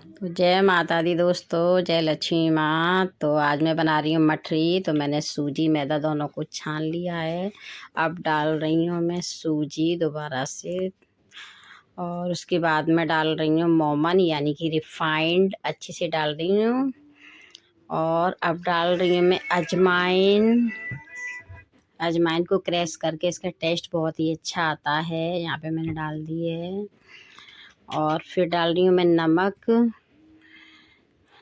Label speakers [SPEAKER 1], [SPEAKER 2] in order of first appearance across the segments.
[SPEAKER 1] तो जय माता दी दोस्तों, जय लक्ष्मी माँ। तो आज मैं बना रही हूँ मठरी। तो मैंने सूजी मैदा दोनों को छान लिया है। अब डाल रही हूँ मैं सूजी दोबारा से, और उसके बाद मैं डाल रही हूँ मोमन यानी कि रिफाइंड अच्छे से डाल रही हूँ। और अब डाल रही हूँ मैं अजवाइन। अजवाइन को क्रैश करके इसका टेस्ट बहुत ही अच्छा आता है। यहाँ पे मैंने डाल दी है। और फिर डाल रही हूँ मैं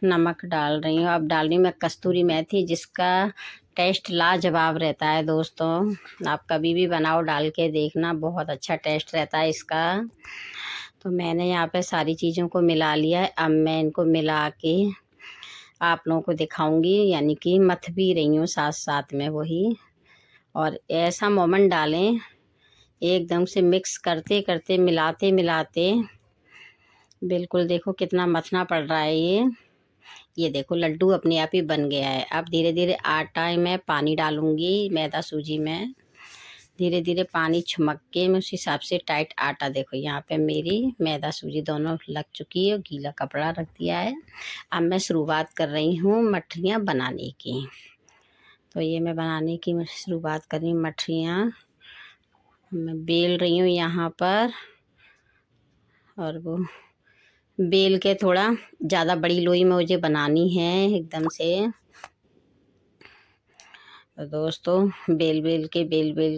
[SPEAKER 1] नमक डाल रही हूँ। अब डाल रही हूँ मैं कस्तूरी मेथी, जिसका टेस्ट लाजवाब रहता है दोस्तों। आप कभी भी बनाओ, डाल के देखना, बहुत अच्छा टेस्ट रहता है इसका। तो मैंने यहाँ पे सारी चीज़ों को मिला लिया है। अब मैं इनको मिला के आप लोगों को दिखाऊंगी, यानी कि मथ भी रही हूँ साथ साथ में वही। और ऐसा मोमन डालें, एकदम से मिक्स करते करते मिलाते मिलाते, बिल्कुल देखो कितना मथना पड़ रहा है ये देखो लड्डू अपने आप ही बन गया है। अब धीरे धीरे आटा में पानी डालूंगी, मैदा सूजी में धीरे धीरे पानी छमक के मैं उस हिसाब से टाइट आटा, देखो यहाँ पे मेरी मैदा सूजी दोनों लग चुकी है। गीला कपड़ा रख दिया है। अब मैं शुरुआत कर रही हूँ मठरियाँ बनाने की। तो ये मैं बनाने की शुरुआत कर रही हूँ मठरियाँ। मैं बेल रही हूँ यहाँ पर, और वो बेल के थोड़ा ज़्यादा बड़ी लोई में मुझे बनानी है एकदम से। तो दोस्तों बेल बेल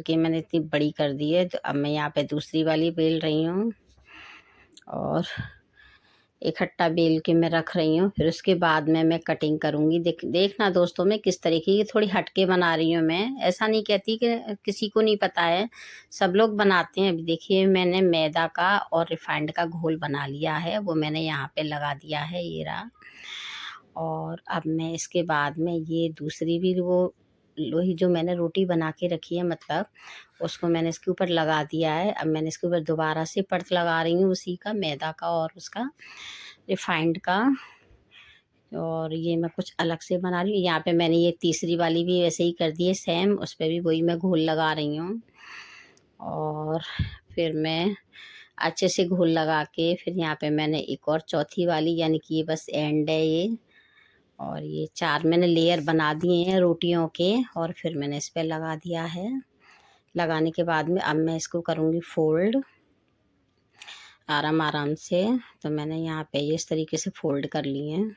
[SPEAKER 1] के मैंने इतनी बड़ी कर दी है। तो अब मैं यहाँ पे दूसरी वाली बेल रही हूँ, और इकट्ठा बेल के मैं रख रही हूँ। फिर उसके बाद में मैं कटिंग करूँगी। देखना दोस्तों, मैं किस तरीके की थोड़ी हटके बना रही हूँ। मैं ऐसा नहीं कहती कि किसी को नहीं पता है, सब लोग बनाते हैं। अभी देखिए मैंने मैदा का और रिफाइंड का घोल बना लिया है, वो मैंने यहाँ पे लगा दिया है, ये रहा। और अब मैं इसके बाद में ये दूसरी भी वो लोही जो मैंने रोटी बना के रखी है, मतलब उसको मैंने इसके ऊपर लगा दिया है। अब मैंने इसके ऊपर दोबारा से परत लगा रही हूँ उसी का, मैदा का और उसका रिफाइंड का। और ये मैं कुछ अलग से बना रही हूँ। यहाँ पे मैंने ये तीसरी वाली भी वैसे ही कर दी है सेम, उस पर भी वही मैं घोल लगा रही हूँ। और फिर मैं अच्छे से घोल लगा के फिर यहाँ पे मैंने एक और चौथी वाली, यानी कि ये बस एंड है ये। और ये 4 मैंने लेयर बना दिए हैं रोटियों के, और फिर मैंने इस पर लगा दिया है। लगाने के बाद में अब मैं इसको करूँगी फोल्ड आराम आराम से। तो मैंने यहाँ पे इस तरीके से फोल्ड कर लिए हैं।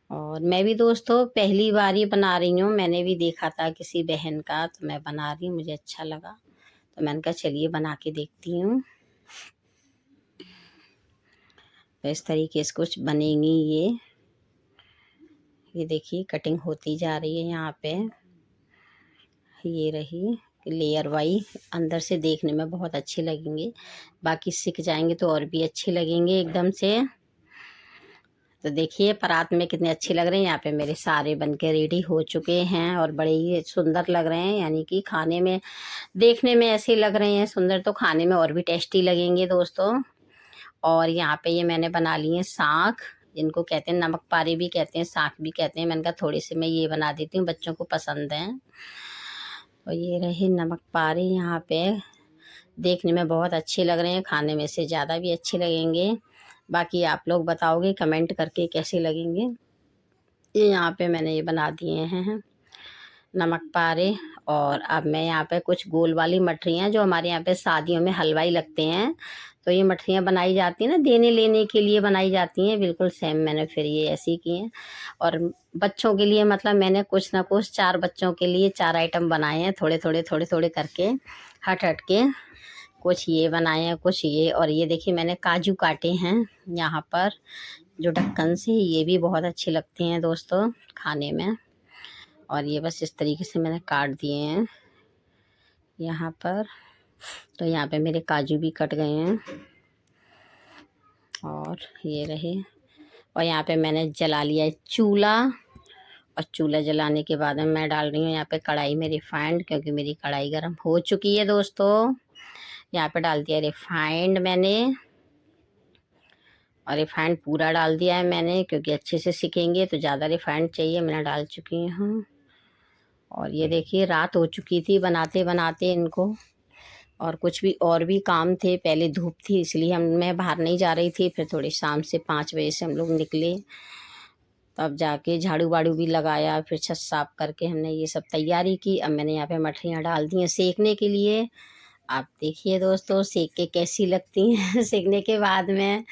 [SPEAKER 1] और मैं भी दोस्तों पहली बार ही बना रही हूँ, मैंने भी देखा था किसी बहन का, तो मैं बना रही हूँ, मुझे अच्छा लगा तो मैंने कहा चलिए बना के देखती हूँ। तो इस तरीके से कुछ बनेंगी ये देखिए कटिंग होती जा रही है यहाँ पे। ये रही लेयर वाइज, अंदर से देखने में बहुत अच्छे लगेंगे, बाकी सिक जाएंगे तो और भी अच्छे लगेंगे एकदम से। तो देखिए परात में कितने अच्छे लग रहे हैं। यहाँ पे मेरे सारे बनके रेडी हो चुके हैं और बड़े ही सुंदर लग रहे हैं, यानी कि खाने में देखने में ऐसे लग रहे हैं सुंदर, तो खाने में और भी टेस्टी लगेंगे दोस्तों। और यहाँ पे ये मैंने बना लिए हैं साँख, जिनको कहते हैं नमक पारे भी कहते हैं, साँख भी कहते हैं। मैंने कहा थोड़ी सी मैं ये बना देती हूँ, बच्चों को पसंद है। तो ये रहे नमक पारे, यहाँ पे देखने में बहुत अच्छे लग रहे हैं, खाने में से ज़्यादा भी अच्छे लगेंगे। बाकी आप लोग बताओगे कमेंट करके कैसे लगेंगे। ये यहाँ पे मैंने ये बना दिए हैं नमक पारे। और अब मैं यहाँ पे कुछ गोल वाली मठरियाँ, जो हमारे यहाँ पे शादियों में हलवाई लगते हैं, तो ये मठरियाँ बनाई जाती हैं ना, देने लेने के लिए बनाई जाती हैं, बिल्कुल सेम मैंने फिर ये ऐसी की हैं। और बच्चों के लिए मतलब मैंने कुछ ना कुछ 4 बच्चों के लिए 4 आइटम बनाए हैं, थोड़े थोड़े करके हट हट के। कुछ ये बनाए हैं, कुछ ये। और ये देखिए मैंने काजू काटे हैं यहाँ पर, जो ढक्कन से, ये भी बहुत अच्छे लगते हैं दोस्तों खाने में। और ये बस इस तरीके से मैंने काट दिए हैं यहाँ पर। तो यहाँ पे मेरे काजू भी कट गए हैं, और ये रहे। और यहाँ पे मैंने जला लिया है चूल्हा। और चूल्हा जलाने के बाद में मैं डाल रही हूँ यहाँ पे कढ़ाई में रिफाइंड, क्योंकि मेरी कढ़ाई गर्म हो चुकी है दोस्तों। यहाँ पे डाल दिया रिफाइंड मैंने, और रिफाइंड पूरा डाल दिया है मैंने, क्योंकि अच्छे से सिकेंगे तो ज़्यादा रिफाइंड चाहिए। मैंने डाल चुकी हूँ। और ये देखिए रात हो चुकी थी बनाते बनाते इनको, और कुछ भी और भी काम थे। पहले धूप थी इसलिए मैं बाहर नहीं जा रही थी। फिर थोड़ी शाम से 5 बजे से हम लोग निकले, तब जाके झाड़ू वाड़ू भी लगाया, फिर छत साफ करके हमने ये सब तैयारी की। अब मैंने यहाँ पे मठरियाँ डाल दी हैं सेकने के लिए। आप देखिए दोस्तों सेक के कैसी लगती हैं। सेकने के बाद में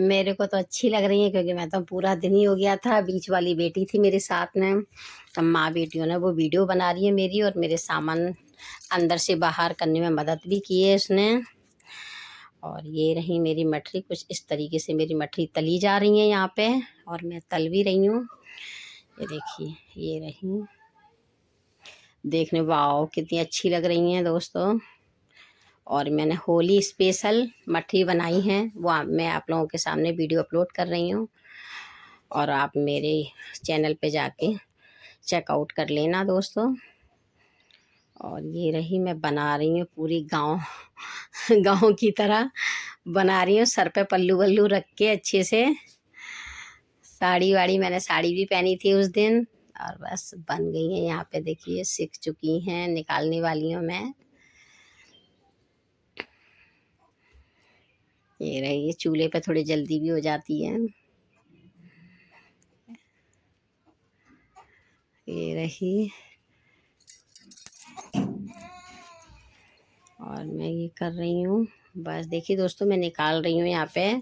[SPEAKER 1] मेरे को तो अच्छी लग रही हैं, क्योंकि मैं तो पूरा दिन ही हो गया था। बीच वाली बेटी थी मेरे साथ में, तब माँ बेटियों ने वो वीडियो बना रही है मेरी, और मेरे सामान अंदर से बाहर करने में मदद भी की है उसने। और ये रही मेरी मठरी, कुछ इस तरीके से मेरी मठरी तली जा रही है यहाँ पे, और मैं तल भी रही हूँ। ये देखिए ये रही, देखने वाओ कितनी अच्छी लग रही हैं दोस्तों। और मैंने होली स्पेशल मठरी बनाई है, वो मैं आप लोगों के सामने वीडियो अपलोड कर रही हूँ, और आप मेरे चैनल पे जाके चेकआउट कर लेना दोस्तों। और ये रही मैं बना रही हूँ पूरी गांव गांव की तरह बना रही हूँ, सर पे पल्लू वल्लू रख के अच्छे से। साड़ी वाड़ी, मैंने साड़ी भी पहनी थी उस दिन, और बस बन गई हैं। यहाँ पे देखिए सीख चुकी हैं, निकालने वाली हूँ मैं। ये रही, चूल्हे पे थोड़ी जल्दी भी हो जाती है। ये रही, और मैं ये कर रही हूँ। बस देखिए दोस्तों मैं निकाल रही हूँ यहाँ पे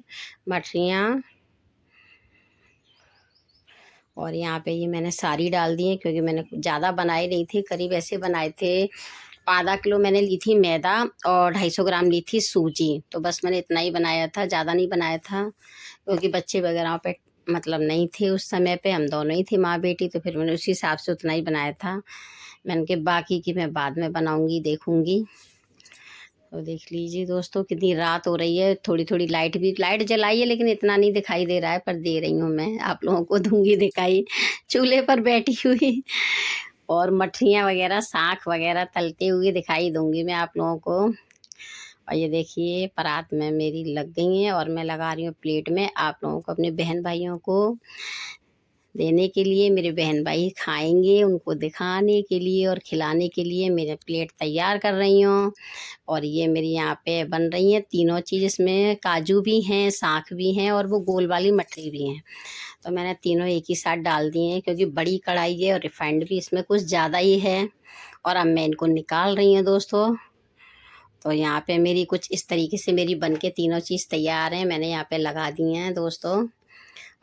[SPEAKER 1] मठरियाँ, और यहाँ पे ये मैंने सारी डाल दी है, क्योंकि मैंने ज़्यादा बनाई नहीं थी। करीब ऐसे बनाए थे, आधा किलो मैंने ली थी मैदा और 250 ग्राम ली थी सूजी। तो बस मैंने इतना ही बनाया था, ज़्यादा नहीं बनाया था, क्योंकि बच्चे वगैरह पे मतलब नहीं थे उस समय पे, हम दोनों ही थे माँ बेटी। तो फिर मैंने उसी हिसाब से उतना ही बनाया था। मैंने कि बाकी की मैं बाद में बनाऊँगी, देखूँगी। तो देख लीजिए दोस्तों कितनी रात हो रही है, थोड़ी थोड़ी लाइट जलाई है, लेकिन इतना नहीं दिखाई दे रहा है, पर दे रही हूँ मैं, आप लोगों को दूंगी दिखाई चूल्हे पर बैठी हुई। और मठरियाँ वगैरह साख वगैरह तलते हुए दिखाई दूंगी मैं आप लोगों को। और ये देखिए परात में मेरी लग गई हैं, और मैं लगा रही हूँ प्लेट में आप लोगों को, अपने बहन भाइयों को देने के लिए। मेरे बहन भाई खाएंगे, उनको दिखाने के लिए और खिलाने के लिए मेरे प्लेट तैयार कर रही हूँ। और ये मेरी यहाँ पे बन रही हैं तीनों चीज़, इसमें काजू भी हैं, साख भी हैं, और वो गोल वाली मठरी भी हैं। तो मैंने तीनों एक ही साथ डाल दिए हैं, क्योंकि बड़ी कढ़ाई है और रिफाइंड भी इसमें कुछ ज़्यादा ही है। और अब मैं इनको निकाल रही हूँ दोस्तों। तो यहाँ पे मेरी कुछ इस तरीके से मेरी बन के तीनों चीज़ तैयार हैं, मैंने यहाँ पे लगा दी हैं दोस्तों।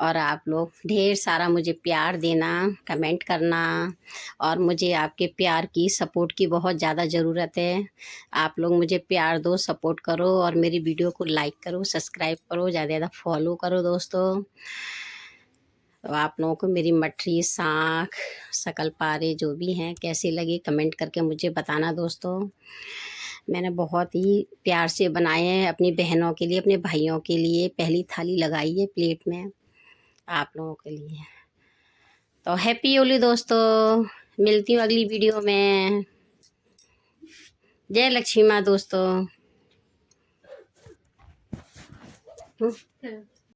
[SPEAKER 1] और आप लोग ढेर सारा मुझे प्यार देना, कमेंट करना, और मुझे आपके प्यार की सपोर्ट की बहुत ज़्यादा ज़रूरत है। आप लोग मुझे प्यार दो, सपोर्ट करो, और मेरी वीडियो को लाइक करो, सब्सक्राइब करो, ज़्यादा ज़्यादा फॉलो करो दोस्तों। तो आप लोगों को मेरी मठरी, साख, शक्करपारे जो भी हैं कैसे लगे कमेंट करके मुझे बताना दोस्तों। मैंने बहुत ही प्यार से बनाए हैं, अपनी बहनों के लिए, अपने भाइयों के लिए। पहली थाली लगाई है प्लेट में आप लोगों के लिए। तो हैप्पी होली दोस्तों, मिलती हूँ अगली वीडियो में। जय लक्ष्मी माँ दोस्तों।